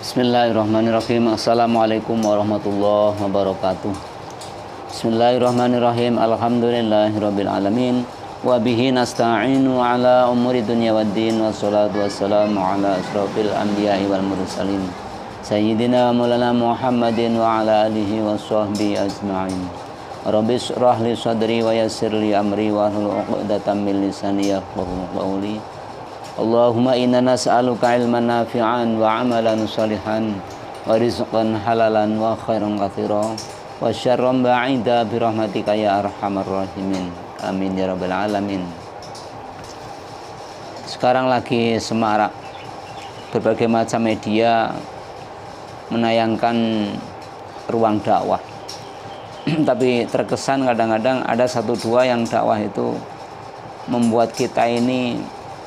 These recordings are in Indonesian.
Bismillahirrahmanirrahim. Assalamualaikum warahmatullahi wabarakatuh. Bismillahirrahmanirrahim. Alhamdulillahirabbil alamin wa bihi nasta'inu ala umuri dunya waddin wassalatu wassalamu ala asrofil anbiya'i wal mursalin sayyidina maulana Muhammadin wa ala alihi washabbihi ajma'in. Rabbi shrah li sadri wa yassir li amri wa hlul 'uqdatam min lisani yafqahu qawli. Allahumma inna nas'aluka ilman nafi'an wa amalan salihan wa rizqan halalan wa khairan katsira wa syarran ba'ida bi rahmatika ya arhamar rahimin. Amin ya rabbal alamin. Sekarang lagi semarak berbagai macam media menayangkan ruang dakwah. Tapi terkesan kadang-kadang ada satu dua yang dakwah itu membuat kita ini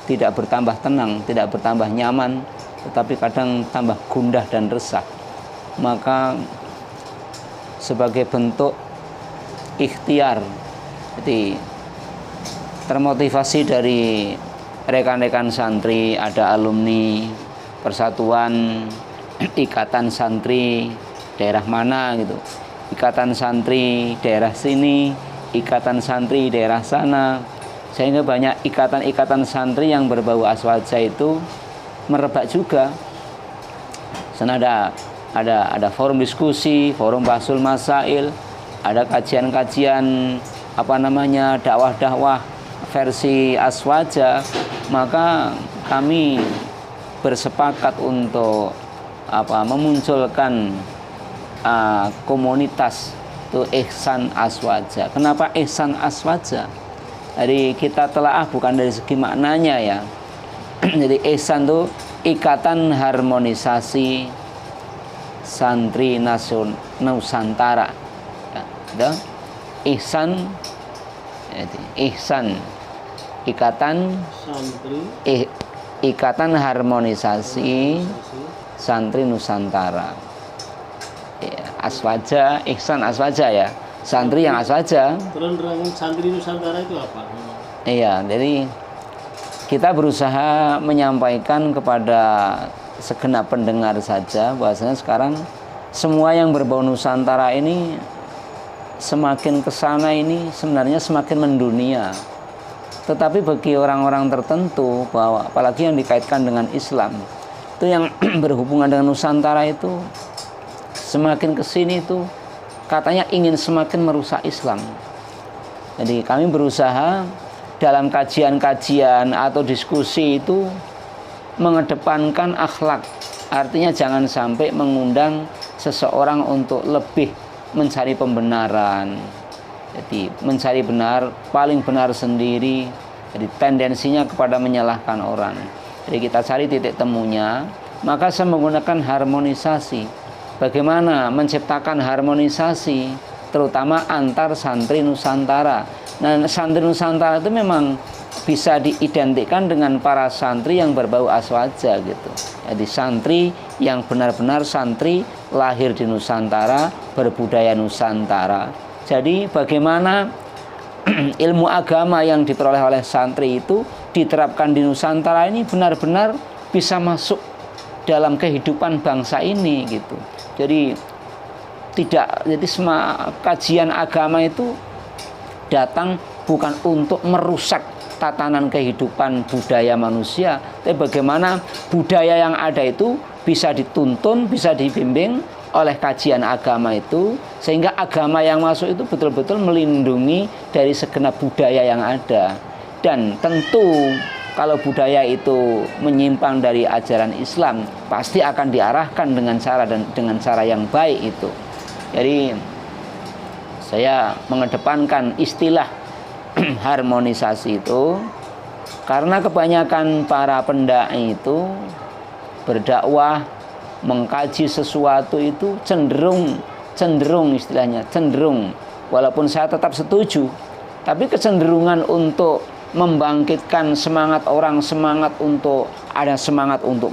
tidak bertambah tenang, tidak bertambah nyaman, tetapi kadang tambah gundah dan resah. Maka sebagai bentuk ikhtiar, jadi termotivasi dari rekan-rekan santri, ada alumni persatuan ikatan santri daerah mana gitu, ikatan santri daerah sini, ikatan santri daerah sana, sehingga banyak ikatan-ikatan santri yang berbau aswaja itu merebak juga. Sana ada forum diskusi, forum basul masail, ada kajian-kajian dakwah-dakwah versi aswaja. Maka kami bersepakat untuk memunculkan komunitas itu ihsan aswaja. Kenapa ihsan aswaja? Jadi kita telaah bukan dari segi maknanya ya. Jadi ihsan itu ikatan harmonisasi santri Nusantara. Ya, ihsan, ihsan ikatan santri, ikatan harmonisasi santri Nusantara. Ya, aswaja, ihsan aswaja ya. Santri yang aswaja. Terang-terangan santri Nusantara itu apa? Iya, jadi kita berusaha menyampaikan kepada segenap pendengar saja bahwasanya sekarang semua yang berbau Nusantara ini semakin kesana ini sebenarnya semakin mendunia. Tetapi bagi orang-orang tertentu, bahwa apalagi yang dikaitkan dengan Islam, itu yang berhubungan dengan Nusantara itu semakin kesini itu katanya ingin semakin merusak Islam. Jadi kami berusaha dalam kajian-kajian atau diskusi itu mengedepankan akhlak. Artinya jangan sampai mengundang seseorang untuk lebih mencari pembenaran. Jadi mencari benar, paling benar sendiri. Jadi tendensinya kepada menyalahkan orang. Jadi kita cari titik temunya, maka saya menggunakan harmonisasi. Bagaimana menciptakan harmonisasi terutama antar santri Nusantara. Nah, santri Nusantara itu memang bisa diidentikan dengan para santri yang berbau aswaja gitu. Jadi santri yang benar-benar santri lahir di Nusantara, berbudaya Nusantara. Jadi bagaimana ilmu agama yang diperoleh oleh santri itu diterapkan di Nusantara ini benar-benar bisa masuk dalam kehidupan bangsa ini gitu. Jadi semua kajian agama itu datang bukan untuk merusak tatanan kehidupan budaya manusia, tapi bagaimana budaya yang ada itu bisa dituntun, bisa dibimbing oleh kajian agama itu, sehingga agama yang masuk itu betul-betul melindungi dari segenap budaya yang ada. Dan tentu kalau budaya itu menyimpang dari ajaran Islam, pasti akan diarahkan dengan cara yang baik itu. Jadi saya mengedepankan istilah harmonisasi itu karena kebanyakan para pendai itu berdakwah, mengkaji sesuatu itu cenderung istilahnya, walaupun saya tetap setuju, tapi kecenderungan untuk membangkitkan semangat orang, semangat untuk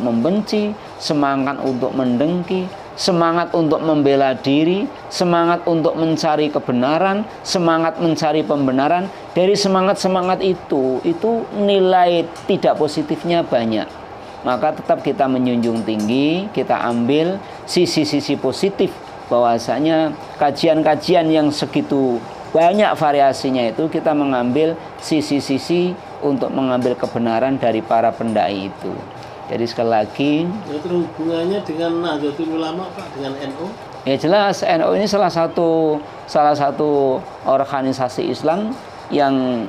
membenci, semangat untuk mendengki, semangat untuk membela diri, semangat untuk mencari kebenaran, semangat mencari pembenaran. Dari semangat-semangat itu nilai tidak positifnya banyak. maka tetap kita menjunjung tinggi, kita ambil sisi-sisi positif bahwasanya kajian-kajian yang segitu banyak variasinya itu kita mengambil sisi-sisi untuk mengambil kebenaran dari para pendai itu. Jadi sekali lagi, Itu hubungannya dengan Nahdlatul Ulama Pak, dengan NU? ya jelas NU ini salah satu organisasi Islam yang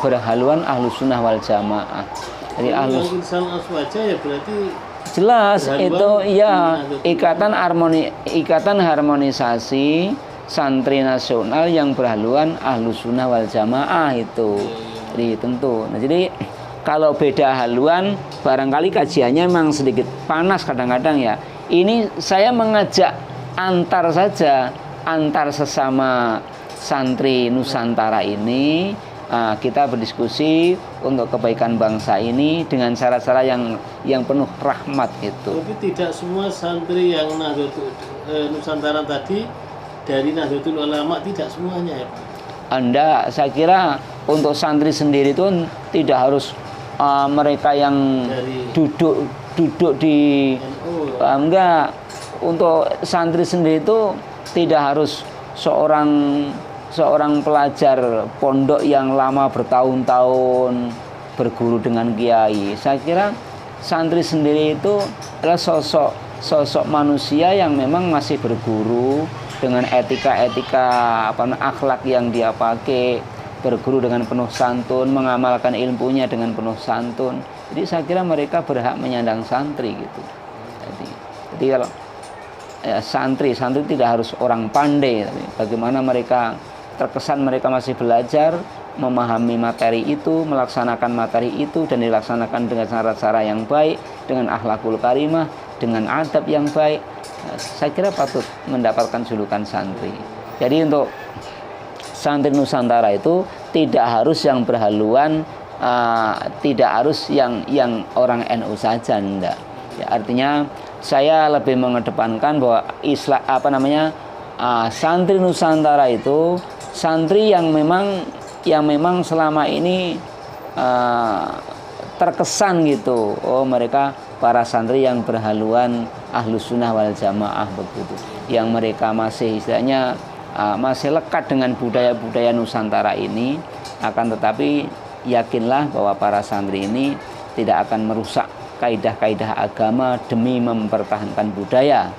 berhaluan Ahlus Sunnah wal Jamaah. Jadi Yang Ihsan Aswaja ya berarti jelas berhaluan itu ya Nahdlatul ikatan harmonisasi santri nasional yang berhaluan Ahlus Sunnah wal Jamaah itu. Jadi tentu. Nah, jadi kalau beda haluan barangkali kajiannya memang sedikit panas kadang-kadang ya. Ini saya mengajak antar sesama santri Nusantara ini, kita berdiskusi untuk kebaikan bangsa ini dengan cara-cara yang penuh rahmat itu. Tapi tidak semua santri yang Nahdlatul Nusantara tadi dari Nahdlatul Ulama, tidak semuanya ya Pak? Anda, saya kira untuk santri sendiri itu tidak harus mereka yang Dari duduk di NU. enggak. Untuk santri sendiri itu tidak harus seorang pelajar pondok yang lama bertahun-tahun berguru dengan kiai. Saya kira santri sendiri itu adalah sosok manusia yang memang masih berguru dengan etika akhlak yang dia pakai, berguru dengan penuh santun, mengamalkan ilmunya dengan penuh santun. Jadi saya kira mereka berhak menyandang santri gitu. Jadi kalau ya, santri tidak harus orang pandai, tapi bagaimana mereka terkesan mereka masih belajar memahami materi itu, melaksanakan materi itu dan dilaksanakan dengan cara-cara yang baik, dengan akhlakul karimah, dengan adab yang baik. Nah, saya kira patut mendapatkan julukan santri. Jadi untuk santri Nusantara itu tidak harus yang berhaluan, tidak harus yang orang NU saja, enggak. Ya, artinya saya lebih mengedepankan bahwa santri Nusantara itu santri yang memang selama ini terkesan gitu, oh mereka para santri yang berhaluan Ahlus Sunnah wal Jamaah begitu, yang mereka masih istilahnya masih lekat dengan budaya-budaya Nusantara ini. Akan tetapi yakinlah bahwa para santri ini tidak akan merusak kaidah-kaidah agama demi mempertahankan budaya.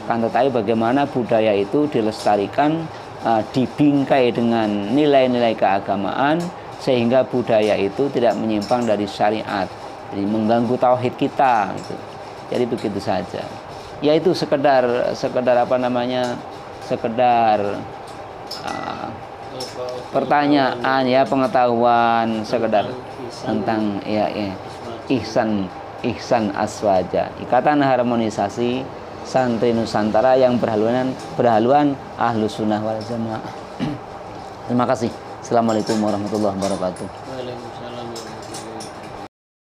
Kan tetapi bagaimana budaya itu dilestarikan, dibingkai dengan nilai-nilai keagamaan sehingga budaya itu tidak menyimpang dari syariat, jadi mengganggu tauhid kita gitu. Jadi begitu saja. Ya itu sekedar pertanyaan ya, pengetahuan sekedar tentang Ihsan Aswaja, ikatan harmonisasi santri Nusantara yang berhaluan Ahlus Sunnah wal Jamaah. Terima kasih. Assalamualaikum warahmatullahi wabarakatuh. Waalaikumsalam.